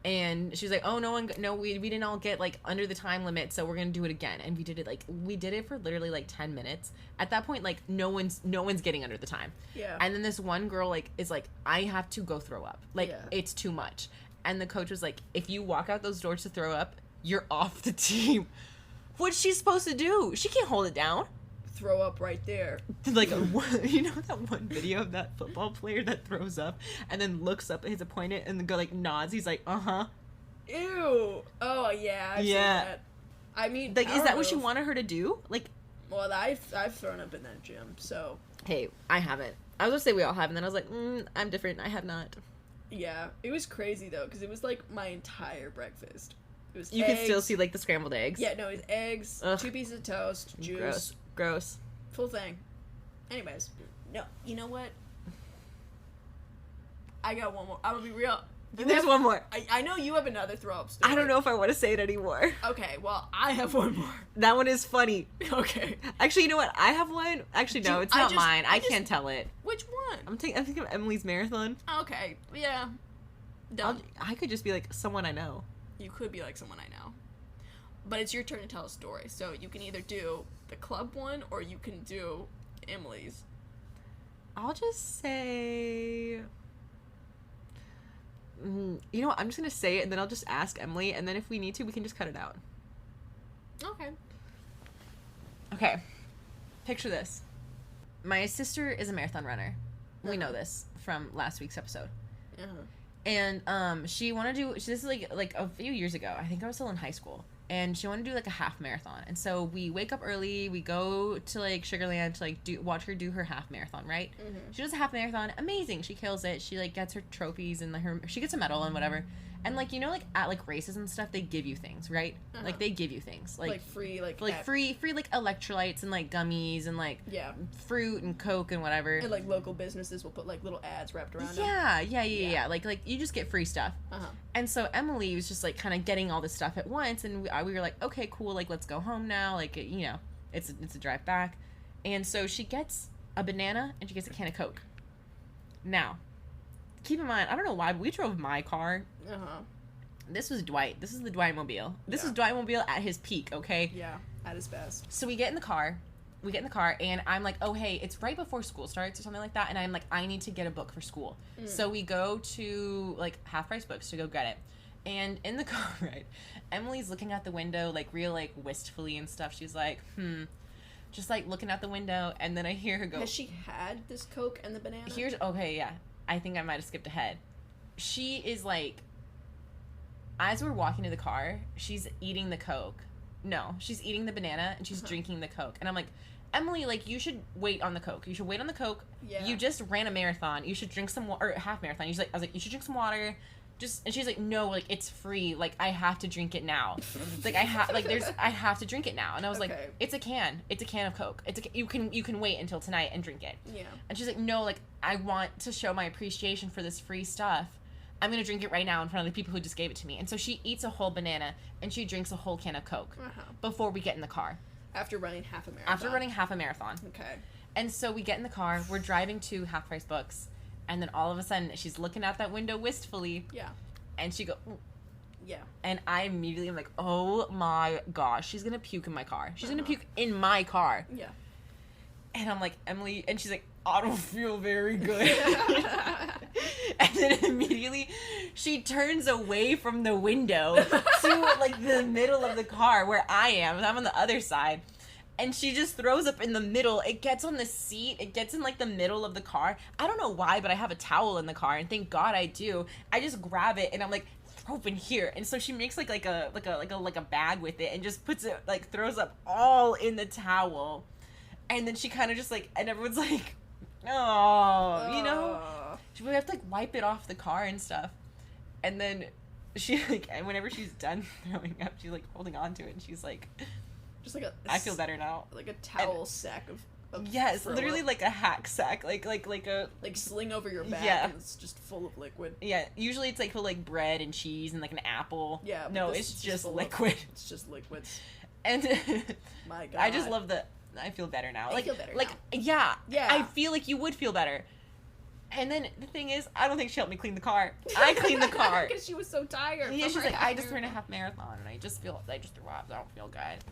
And she's like, oh, we didn't all get, like, under the time limit, so we're going to do it again. And we did it for literally, like, 10 minutes. At that point, like, no one's getting under the time. Yeah. And then this one girl, like, is like, I have to go throw up. Like, it's too much. And the coach was like, if you walk out those doors to throw up, you're off the team. What's she supposed to do? She can't hold it down. Throw up right there. Like, you know that one video of that football player that throws up and then looks up at his opponent and the guy, like, nods. He's like, uh-huh. Ew. Oh, yeah. I've seen that. I mean, like, is that what you wanted her to do? Like, well, I've thrown up in that gym, so. Hey, I haven't. I was gonna say we all have, and then I was like, I'm different. I have not. Yeah. It was crazy, though, because it was, like, my entire breakfast. It was You eggs. could still see, like, the scrambled eggs. Yeah, no, it was eggs, 2 pieces of toast, juice. Gross. Full thing. Anyways. No, you know what? I got one more. I'm gonna be real. There's one more. I know you have another throw-up story. I don't know if I want to say it anymore. Okay, well, I have one more. That one is funny. Okay. Actually, you know what? I have one. Actually, no, it's not mine. I can't tell it. Which one? I'm thinking of Emily's marathon. Okay, yeah. Done. I could just be like someone I know. You could be like someone I know. But it's your turn to tell a story, so you can either do the club one or you can do Emily's. I'll just say... you know what? I'm just going to say it, and then I'll just ask Emily, and then if we need to, we can just cut it out. Okay. Okay. Picture this. My sister is a marathon runner. We know this from last week's episode. And she wanted to do... This is like a few years ago. I think I was still in high school. And she wanted to do, like, a half marathon. And so we wake up early. We go to, like, Sugarland to, like, watch her do her half marathon, right? She does a half marathon. Amazing. She kills it. She, like, gets her trophies and she gets a medal and whatever. And, like, you know, like, at, like, races and stuff, they give you things, right? Like, they give you things. Like free, free, like, electrolytes and, like, gummies and, like, fruit and Coke and whatever. And, like, local businesses will put, like, little ads wrapped around them. Yeah. Like, you just get free stuff. And so Emily was just, like, kind of getting all this stuff at once. And we were like, okay, cool. Like, let's go home now. Like, you know, it's a drive back. And so she gets a banana and she gets a can of Coke. Now, keep in mind, I don't know why, but we drove my car. This was Dwight. This is the Dwight Mobile. This is Dwight Mobile at his peak, okay? Yeah, at his best. So we get in the car, and I'm like, oh, hey, it's right before school starts or something like that, and I'm like, I need to get a book for school. So we go to, like, Half Price Books to go get it. And in the car, right, Emily's looking out the window, like, real, like, wistfully and stuff. She's like, just, like, looking out the window, and then I hear her go... Has she had this Coke and the banana? Okay, yeah. I think I might have skipped ahead. She is, like... As we're walking to the car, she's eating the Coke. No, she's eating the banana, and she's drinking the Coke. And I'm like, Emily, like, you should wait on the Coke. You should wait on the Coke. Yeah. You just ran a marathon. You should drink some water, or half marathon. I was like, you should drink some water. And she's like, no, like, it's free. Like, I have to drink it now. Like, I have to drink it now. And I was like, it's a can. It's a can of Coke. You can wait until tonight and drink it. Yeah. And she's like, no, like, I want to show my appreciation for this free stuff. I'm going to drink it right now in front of the people who just gave it to me. And so she eats a whole banana, and she drinks a whole can of Coke before we get in the car. After running half a marathon. Okay. And so we get in the car. We're driving to Half Price Books. And then all of a sudden, she's looking out that window wistfully. Yeah. And she goes, yeah. And I immediately am like, oh my gosh, she's going to puke in my car. She's going to puke in my car. Yeah. And I'm like, Emily, and she's like, I don't feel very good. And then immediately she turns away from the window to, like, the middle of the car where I am. I'm on the other side. And she just throws up in the middle. It gets on the seat. It gets in, like, the middle of the car. I don't know why, but I have a towel in the car, and thank God I do. I just grab it, and I'm like, throw up in here. And so she makes, like a bag with it and just puts it, like, throws up all in the towel. And then she kind of just, like, and everyone's like, oh, you know? We have to, like, wipe it off the car and stuff. And then she, like, and whenever she's done throwing up, she's, like, holding on to it, and she's like... Just like I feel better now. Like a towel sack of yes, literally like a hack sack, like a sling over your back, and it's just full of liquid. Yeah, usually it's like full of, like, bread and cheese and like an apple. Yeah, no, it's just liquid. It's just liquids. And my God, I just love I feel better now. I feel better now. Yeah. I feel like you would feel better. And then the thing is, I don't think she helped me clean the car. I cleaned the car. Because she was so tired. Yeah, she's like, I just ran a half marathon and I just threw up. I don't feel good.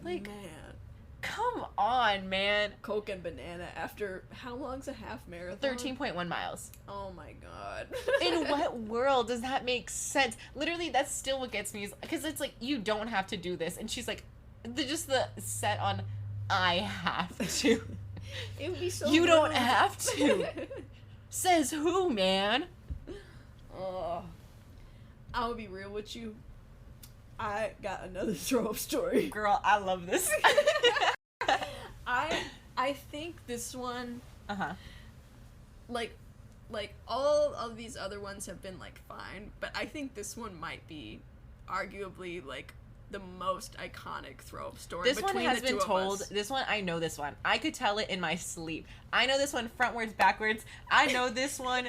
Like, man. Come on, man. Coke and banana after, how long's a half marathon? 13.1 miles. Oh my god. In what world does that make sense? Literally, that's still what gets me. Because it's like, you don't have to do this. And she's like, just the set on, I have to. It would be so You don't have to. Says who, man? I will be real with you. I got another throw-up story. Girl, I love this. I think this one, like all of these other ones have been like fine, but I think this one might be arguably like the most iconic throw-up story. This one has been told. This one, I know this one. I could tell it in my sleep. I know this one frontwards, backwards. I know this one.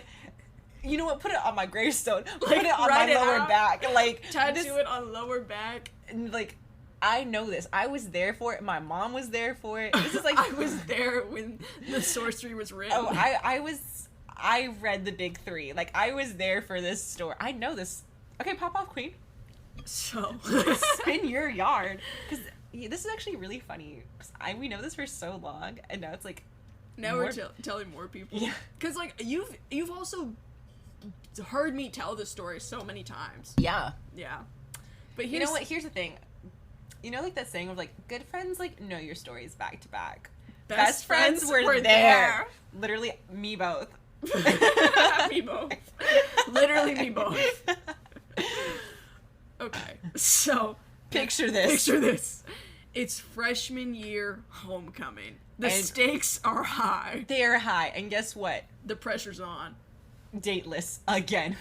You know what? Put it on my gravestone. Put it on my lower back. Like, tattoo it on lower back. Like, I know this. I was there for it. My mom was there for it. This is like I was there when the sorcery was written. Oh, I read the big three. Like, I was there for this story. I know this. Okay, pop off, queen. So spin your yarn, because this is actually really funny. We know this for so long, and now it's like we're telling more people. Yeah, because like you've also heard me tell this story so many times. Yeah. But you know what? Here's the thing. You know, like that saying of like, good friends like know your stories back to back. Best friends were there. Literally, me both. Me both. Literally, me both. Okay, so picture this. It's freshman year homecoming. The stakes are high. They are high, and guess what? The pressure's on. Dateless again.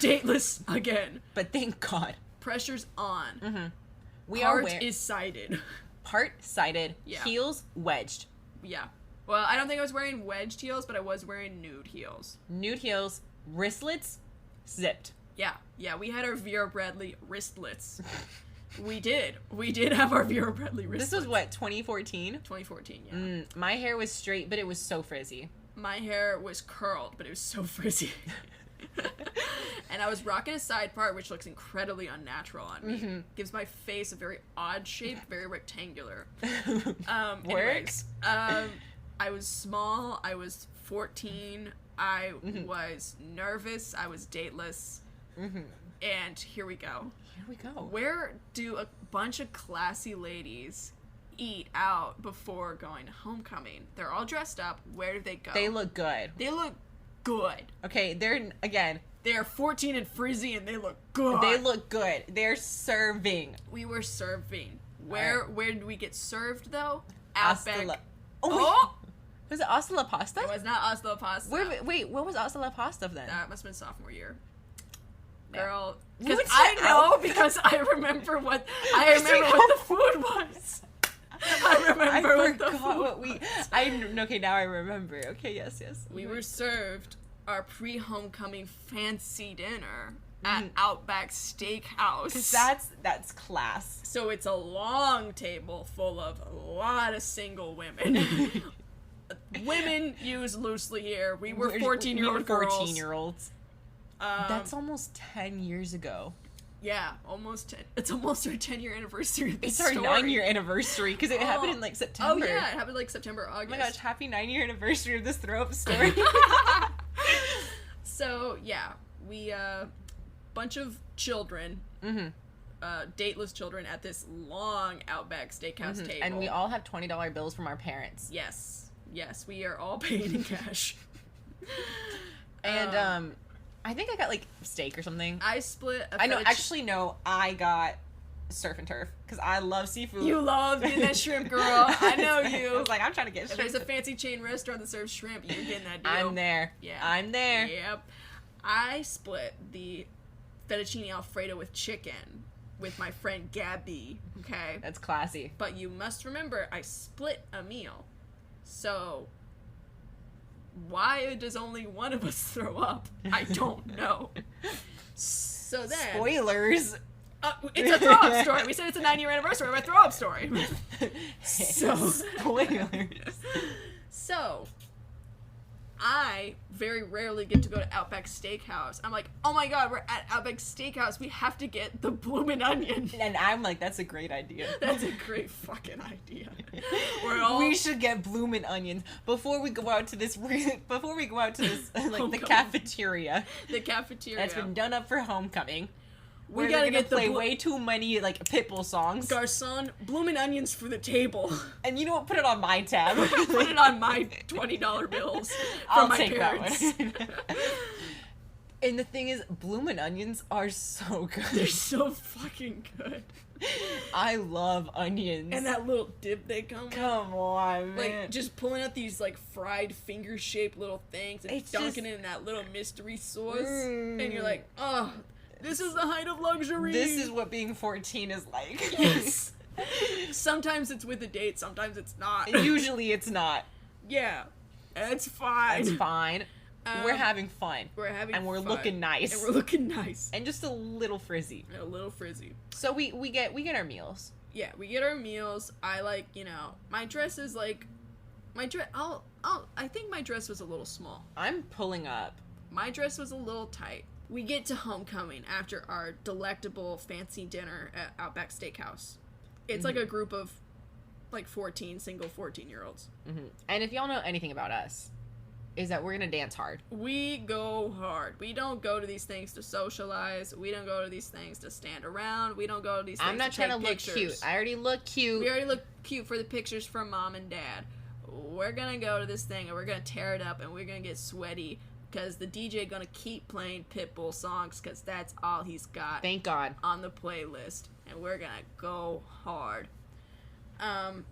But thank God. Pressure's on. Mm-hmm. Part is sighted. Part sighted. Yeah. Heels wedged. Yeah. Well, I don't think I was wearing wedged heels, but I was wearing nude heels. Nude heels, wristlets, zipped. Yeah, we had our Vera Bradley wristlets. We did have our Vera Bradley wristlets. This was what, 2014? 2014, yeah. My hair was straight, but it was so frizzy. My hair was curled, but it was so frizzy. And I was rocking a side part, which looks incredibly unnatural on me. Mm-hmm. Gives my face a very odd shape, very rectangular. Works. I was small. I was 14. I was nervous. I was dateless. Mm-hmm. And here we go. Where do a bunch of classy ladies eat out before going to homecoming? They're all dressed up. Where do they go? They look good. Okay, they're 14 and frizzy, and they look good. They're serving. We were serving. Where did we get served, though? Outback. Was it Hasta La Pasta? It was not Hasta La Pasta. Wait, what was Hasta La Pasta then? That must have been sophomore year. Girl, because because I remember what the food was. Okay, now I remember. Okay, yes. We were served our pre-homecoming fancy dinner at Outback Steakhouse. That's class. So it's a long table full of a lot of single women. Women used loosely here. We were 14-year-old girls. 14-year-olds. That's almost 10 years ago. Yeah, almost 10. It's almost our 10-year anniversary of this story. It's our 9-year anniversary, because it happened in, like, September. Oh, yeah, it happened, like, September, August. Oh, my gosh, happy 9-year anniversary of this throw-up story. So, yeah, we, bunch of children, dateless children at this long Outback Steakhouse table. And we all have $20 bills from our parents. Yes, we are all paid in cash. And, I think I got, like, steak or something. I split I got surf and turf, because I love seafood. You love getting that shrimp, girl. I know you. I was like, I'm trying to get shrimp. If there's a fancy chain restaurant that serves shrimp, you're getting that deal. I'm there. Yeah. I'm there. Yep. I split the fettuccine Alfredo with chicken with my friend Gabby, okay? That's classy. But you must remember, I split a meal. So why does only one of us throw up? I don't know. So then... Spoilers! It's a throw-up story. We said it's a 9-year anniversary of a throw-up story. So spoilers. So I very rarely get to go to Outback Steakhouse. I'm like, oh my god, we're at Outback Steakhouse. We have to get the bloomin' onion. And I'm like, that's a great idea. That's a great fucking idea. We should get bloomin' onions before we go out to this. Before we go out to this, like the cafeteria. The cafeteria that's been done up for homecoming. We gotta get play way too many like Pitbull songs. Garçon, bloomin' onions for the table. And you know what? Put it on my tab. Put it on my $20 bills from my parents. That one. And the thing is, bloomin' onions are so good. They're so fucking good. I love onions. And that little dip they come with. Come on, man. Like, just pulling out these, like, fried finger-shaped little things and dunking it in that little mystery sauce. And you're like, oh, this is the height of luxury. This is what being 14 is like. Yes. Sometimes it's with a date, sometimes it's not. Usually it's not. Yeah. It's fine. It's fine. We're having fun. And we're looking nice. And we're looking nice. And just a little frizzy. A little frizzy. So we get our meals. Yeah, we get our meals. I like, you know, my dress is like, I think my dress was a little small. I'm pulling up. My dress was a little tight. We get to homecoming after our delectable fancy dinner at Outback Steakhouse. It's like a group of like 14 single 14-year-olds. Mm-hmm. And if y'all know anything about us, is that we're gonna dance hard. We go hard. We don't go to these things to socialize. We don't go to these things to stand around. We don't go to these things I'm not to trying take to pictures. look cute. I already look cute. We already look cute for the pictures from mom and dad. We're gonna go to this thing and we're gonna tear it up and we're gonna get sweaty because the DJ gonna keep playing Pitbull songs because that's all he's got. Thank God. On the playlist. And we're gonna go hard.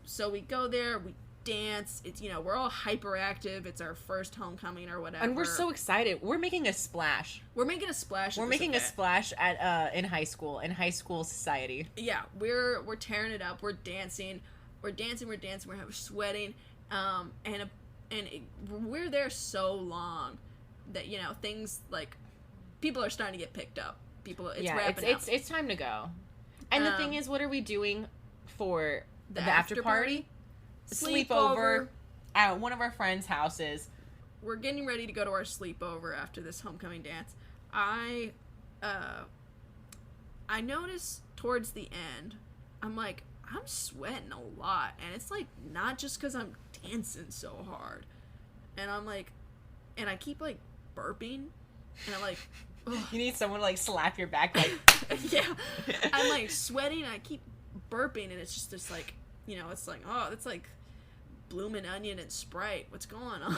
So we go there, we dance. It's, you know, we're all hyperactive. It's our first homecoming or whatever. And we're so excited. We're making a splash. We're making a splash. We're making a splash at in high school society. Yeah, we're tearing it up. We're dancing. We're sweating. And we're there so long that, you know, things like people are starting to get picked up. Wrapping up. It's time to go. And the thing is, what are we doing for the after party? Sleepover at one of our friends' houses. We're getting ready to go to our sleepover after this homecoming dance. I notice towards the end, I'm like, I'm sweating a lot, and it's like not just because I'm dancing so hard, and I'm like, and I keep like burping, and I'm like, ugh. You need someone to like slap your back, like yeah. I'm like sweating, and I keep burping, and it's just this like, you know, it's like, oh, it's like bloomin' onion and Sprite. What's going on?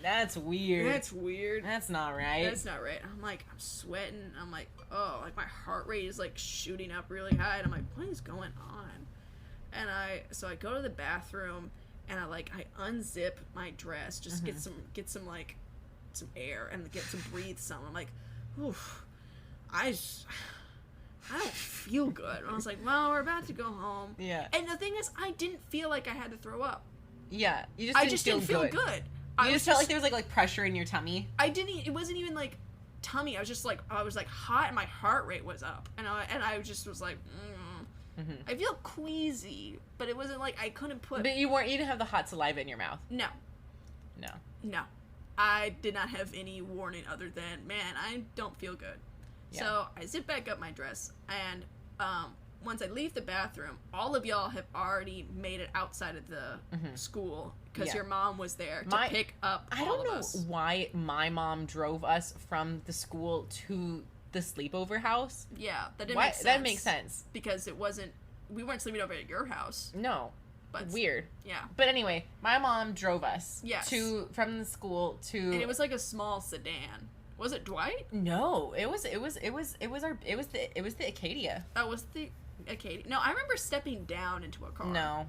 That's weird. That's weird. That's not right. That's not right. I'm like, I'm sweating. I'm like, oh, like my heart rate is like shooting up really high. And I'm like, what is going on? And so I go to the bathroom and I unzip my dress, just get some like some air and get to breathe some. I'm like, oof, I don't feel good. And I was like, well, we're about to go home. Yeah. And the thing is, I didn't feel like I had to throw up. Yeah, you just didn't feel good. You just felt like there was like pressure in your tummy. It wasn't even like tummy. I was just like, I was like hot and my heart rate was up. And I just was like, I feel queasy, but it wasn't like I couldn't put. But you didn't have the hot saliva in your mouth. No. I did not have any warning other than, man, I don't feel good. Yeah. So I zip back up my dress, and once I leave the bathroom, all of y'all have already made it outside of the school because your mom was there to pick up all of us. I don't know why my mom drove us from the school to the sleepover house. Yeah, that didn't make sense. That makes sense. Because we weren't sleeping over at your house. No. But weird. Yeah. But anyway, my mom drove us from the school to. And it was like a small sedan. Was it Dwight? No, it was the Acadia. Oh, was the Acadia? No, I remember stepping down into a car. No,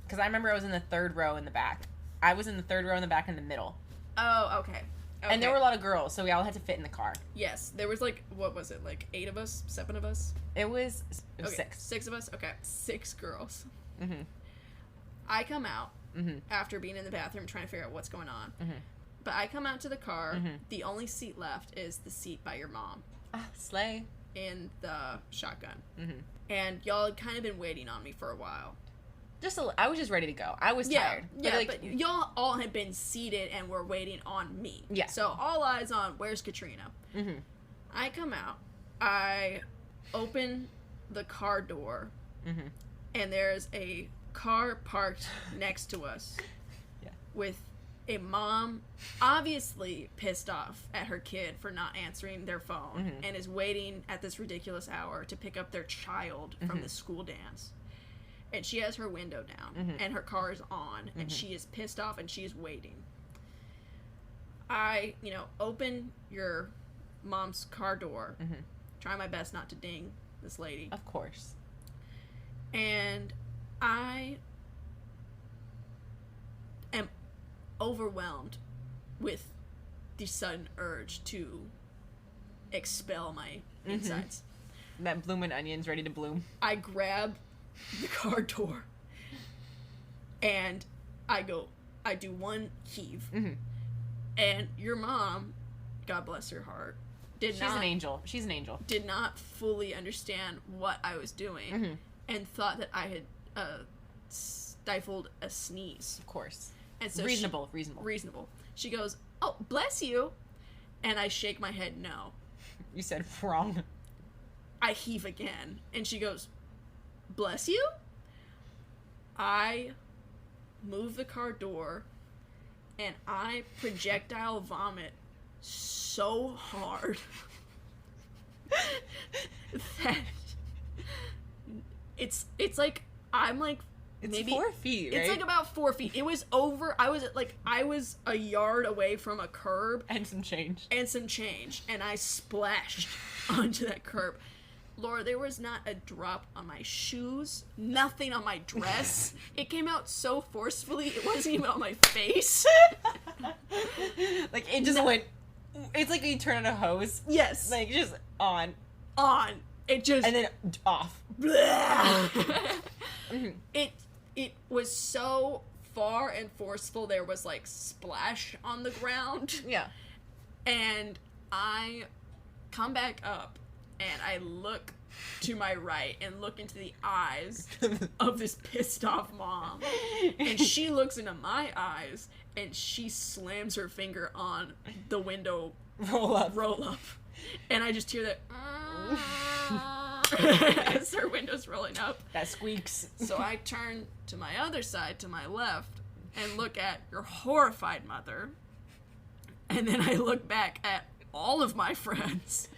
because I remember I was in the third row in the back. I was in the third row in the back in the middle. Oh, okay. And there were a lot of girls, so we all had to fit in the car. Yes, there was like, what was it, like 8 of us, 7 of us? It was 6. 6 of us. Okay, 6 girls. Mm-hmm. I come out after being in the bathroom trying to figure out what's going on. Mm-hmm. But I come out to the car. Mm-hmm. The only seat left is the seat by your mom. Ah, slay. In the shotgun. Mm-hmm. And y'all had kind of been waiting on me for a while. I was just ready to go. I was tired. Yeah, but y'all all had been seated and were waiting on me. Yeah. So all eyes on, where's Katrina? Mm-hmm. I come out. I open the car door. Mm-hmm. And there's a car parked next to us. Yeah. With a mom obviously pissed off at her kid for not answering their phone, mm-hmm. and is waiting at this ridiculous hour to pick up their child from mm-hmm. the school dance. And she has her window down, mm-hmm. and her car is on, and mm-hmm. she is pissed off, and she is waiting. I, open your mom's car door, mm-hmm. try my best not to ding this lady. Of course. And I am overwhelmed with the sudden urge to expel my mm-hmm. insides. That bloomin' onion's ready to bloom. I grab the car door and I do one heave. Mm-hmm. And your mom, God bless her heart, She's an angel. She's an angel. Did not fully understand what I was doing, mm-hmm. and thought that I had stifled a sneeze. Of course. And so reasonable. She goes, "Oh, bless you," and I shake my head no. You said wrong. I heave again, and she goes, "Bless you?" I move the car door, and I projectile vomit so hard that it's like I'm like it's maybe 4 feet, right? It's like about 4 feet. It was over. I was a yard away from a curb and some change, and I splashed onto that curb. Laura, there was not a drop on my shoes, nothing on my dress. It came out so forcefully, it wasn't even on my face. Like, it just went... It's like you turn on a hose. Yes. Like, just on. It just... And then off. mm-hmm. It was so far and forceful, there was, like, splash on the ground. Yeah. And I come back up, and I look to my right and look into the eyes of this pissed off mom. And she looks into my eyes, and she slams her finger on the window roll up. And I just hear that as her window's rolling up. That squeaks. So I turn to my other side, to my left, and look at your horrified mother. And then I look back at all of my friends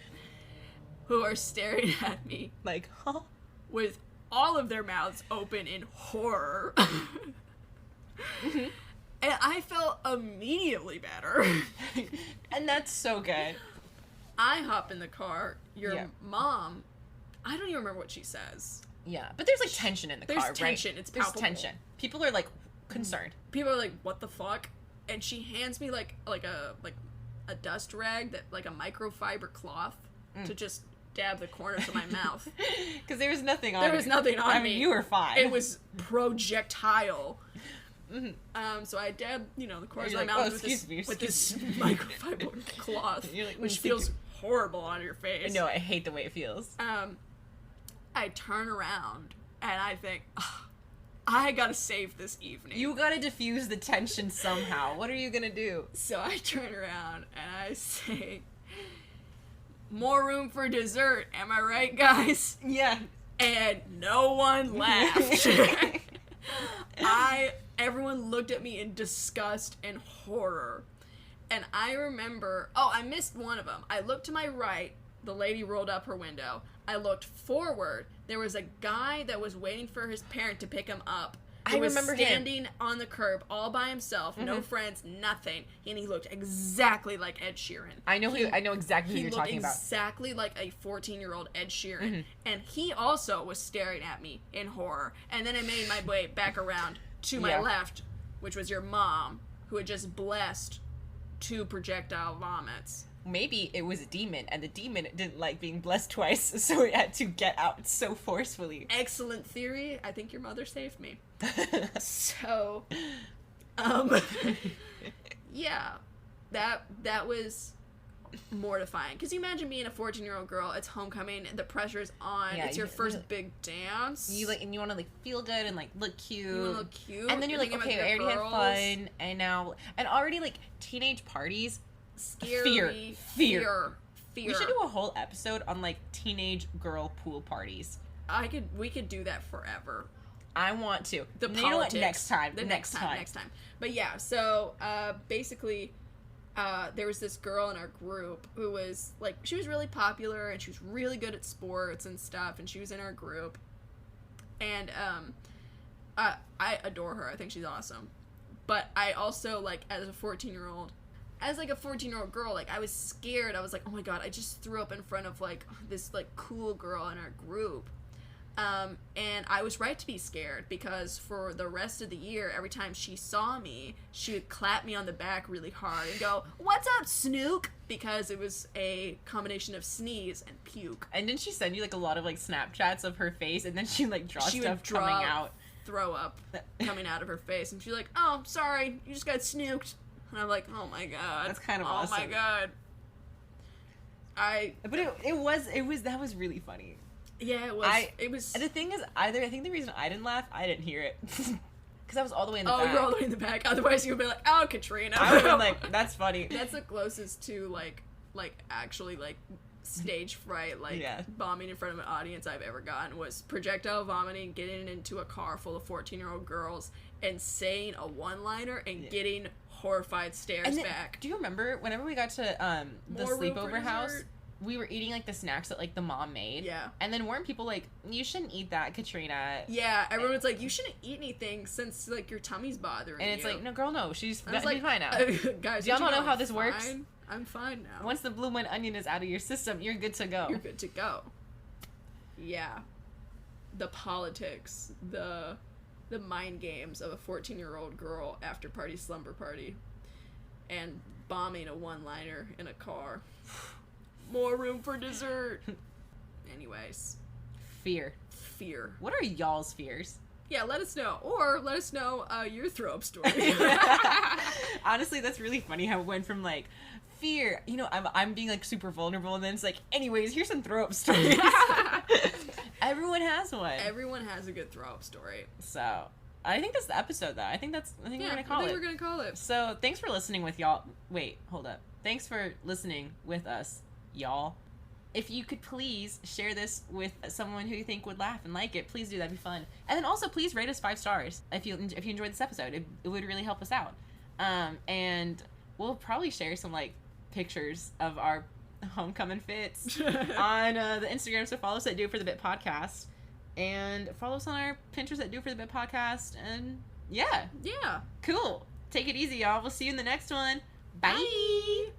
who are staring at me, like, huh? With all of their mouths open in horror. Mm-hmm. And I felt immediately better. And that's so good. I hop in the car. Your mom, I don't even remember what she says. Yeah, but there's, like, tension in the car, right? There's tension. It's palpable. There's tension. People are, like, concerned. People are like, what the fuck? And she hands me, like a dust rag, that like a microfiber cloth to just dab the corners of my mouth. Because there was nothing on me. There was nothing on me. I mean, you were fine. It was projectile. Mm-hmm. So I dabbed, the corners of my mouth with this microfiber cloth, like, which feels horrible on your face. No, I hate the way it feels. I turn around and I think, I gotta save this evening. You gotta diffuse the tension somehow. What are you gonna do? So I turn around and I say, more room for dessert, am I right, guys? Yeah. And no one laughed. Everyone looked at me in disgust and horror. And I remember, I missed one of them. I looked to my right, the lady rolled up her window. I looked forward, there was a guy that was waiting for his parent to pick him up. He was standing on the curb all by himself, no friends, nothing, and he looked exactly like Ed Sheeran. I know exactly who you're talking about. He looked exactly like a 14-year-old Ed Sheeran, and he also was staring at me in horror. And then I made my way back around to my left, which was your mom, who had just blessed 2 projectile vomits. Maybe it was a demon, and the demon didn't like being blessed twice, so it had to get out so forcefully. Excellent theory. I think your mother saved me. So, yeah, that was mortifying. Because you imagine being a 14-year-old girl, it's homecoming, the pressure's on, it's your first big dance. You want to feel good and look cute. You want to look cute. And then you're like, okay, I already had fun, and already teenage parties. Scary. Fear. We should do a whole episode on teenage girl pool parties. We could do that forever. I want to. The politics. You know what? Next time. Next time. But yeah, so basically, there was this girl in our group who was she was really popular and she was really good at sports and stuff, and she was in our group. And I adore her. I think she's awesome. But I also as a 14-year-old. As a 14-year-old girl, I was scared. I was like, oh my god, I just threw up in front of this cool girl in our group. And I was right to be scared, because for the rest of the year, every time she saw me, she would clap me on the back really hard and go, "What's up, Snook?" Because it was a combination of sneeze and puke. And didn't she send you a lot of Snapchats of her face, and then she coming out, throw up coming out of her face, and she's like, "Oh, sorry, you just got snooked." And I'm like, oh my god. That's kind of awesome. Oh my god. But that was really funny. Yeah, it was. And the thing is, I think the reason I didn't laugh, I didn't hear it. Because I was all the way in the back. Oh, you're all the way in the back. Otherwise, you would be like, oh, Katrina. I would have been that's funny. That's the closest to, actually, stage fright, bombing in front of an audience I've ever gotten, was projectile vomiting, getting into a car full of 14-year-old girls, and saying a one-liner and getting horrified stares back. Do you remember whenever we got to the sleepover house, we were eating the snacks that the mom made? Yeah. And then weren't people you shouldn't eat that, Katrina? Yeah, everyone's like, you shouldn't eat anything since your tummy's bothering you. And it's no, girl, no, she's fine now. Guys, y'all don't know how this works? I'm fine now. Once the blue white onion is out of your system, you're good to go. You're good to go. Yeah. The politics, the mind games of a 14-year-old girl after party slumber party, and bombing a one-liner in a car. More room for dessert. Anyways. Fear. What are y'all's fears? Yeah, let us know. Or let us know your throw-up story. Honestly, that's really funny how it went from fear. I'm being super vulnerable, and then it's anyways, here's some throw-up stories. Everyone has one. Everyone has a good throw-up story. So, I think that's the episode, though. I think we're gonna call it. We're gonna call it. So, thanks for listening with y'all. Wait, hold up. Thanks for listening with us, y'all. If you could please share this with someone who you think would laugh and like it, please do. That'd be fun. And then also, please rate us 5 stars if you enjoyed this episode. It would really help us out. And we'll probably share some pictures of our homecoming fits on the Instagram. So follow us at Do It For The Bit Podcast, and follow us on our Pinterest at Do It For The Bit Podcast. And yeah, cool. Take it easy, y'all. We'll see you in the next one. Bye. Bye.